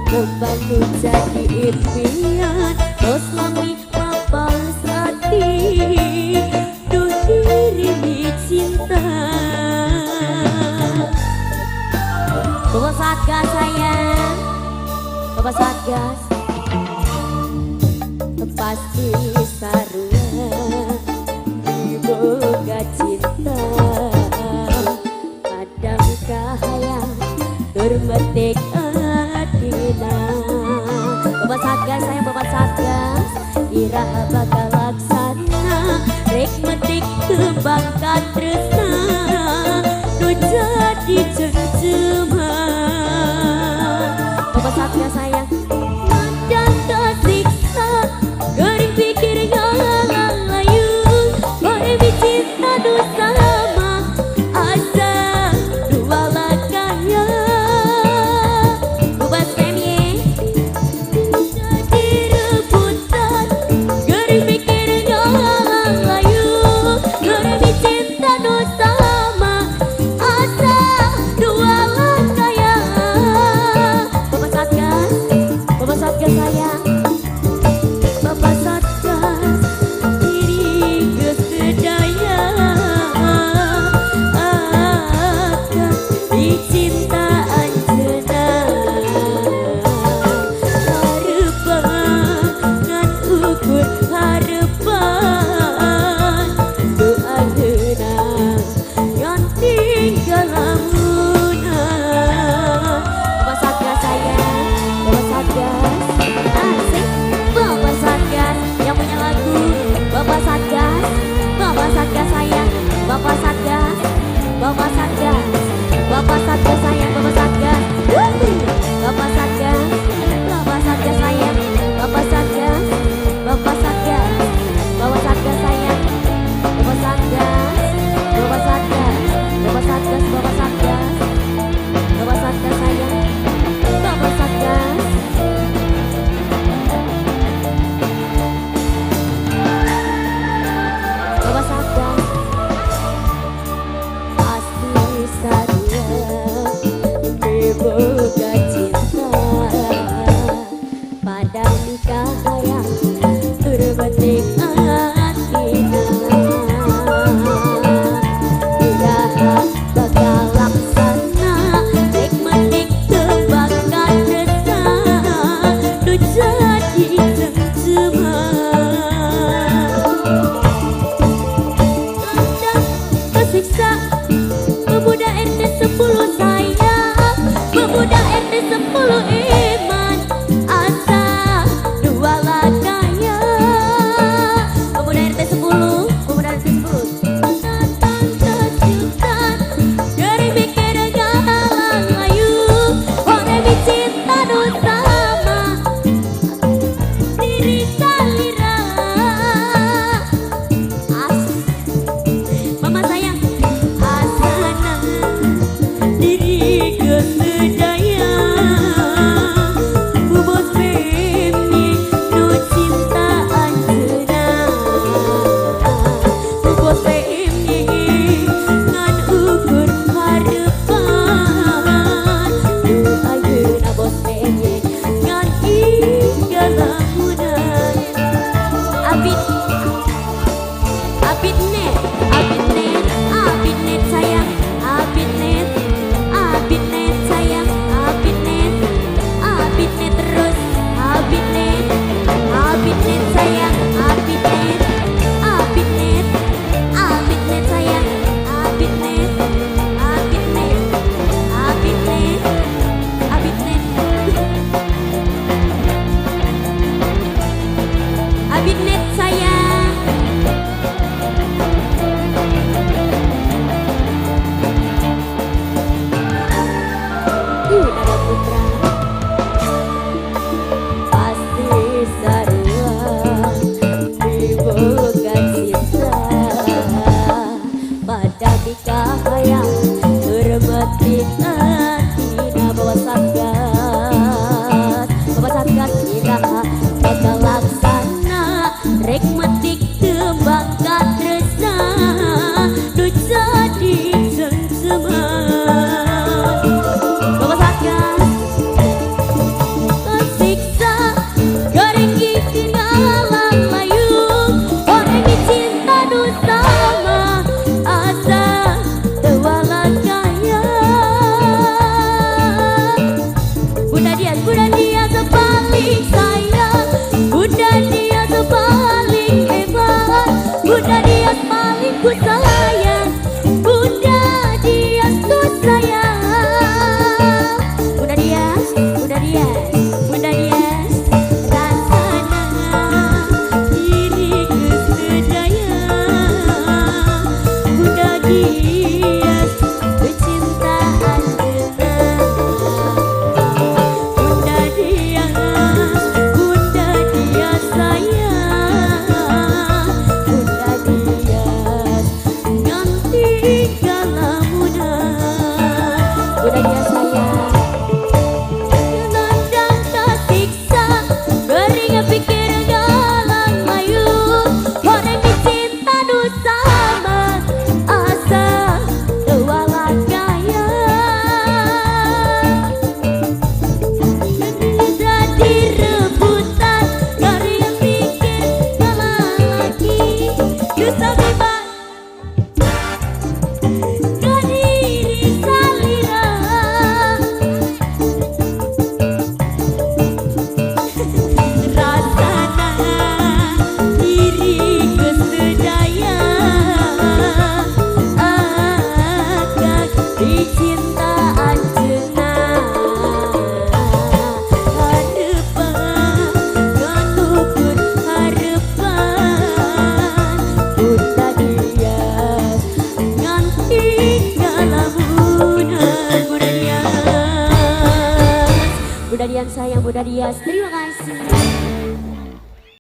Membantu jadi impian terus lami papalas hati duh diri cinta. Bapak Satgas sayang, Bapak Satgas pasti sarua diboga cinta. Kadang kahayang termetik adina. Bapak Satgas sayang, Bapak Satgas iraha bakal laksana rek metik kebangkat tresna nu jadi cengcema. Bapak Satgas sayang mandang tersiksa gering pikir ngalang layu boleh bicinta dosa lama asa dua lakanya ubah semie jadi rebutan gering pikir ngalang layu boleh bicinta dosa lama asa dua lakanya. Bapak Satgas paling sayang, Bunda Dias paling hebat, Bunda Dias paling ku sayang, Bunda Dias ku sayang. Bunda Dias, Bunda Dias, Bunda Dias, rasana diriku sedaya, Bunda Dias kecintaan dengan Bunda Dias, Bunda Dias sayang, Bunda Dias nganti kalamunan, Bunda Dias sayang. Nandang tersiksa, beringat pikir galang mayu, orang dicinta nu sama, asa tewalah gaya. Jadi rebutan, dari yang pikir galang lagi, dosa bebas kadiri salira. Rasana diriku sedaya akan dicintaan dengan harapan, ngantukun harapan, Bunda Dias nganti kalamunan, Bunda Dias, Bunda Dias sayang, Bunda Dias terima kasih.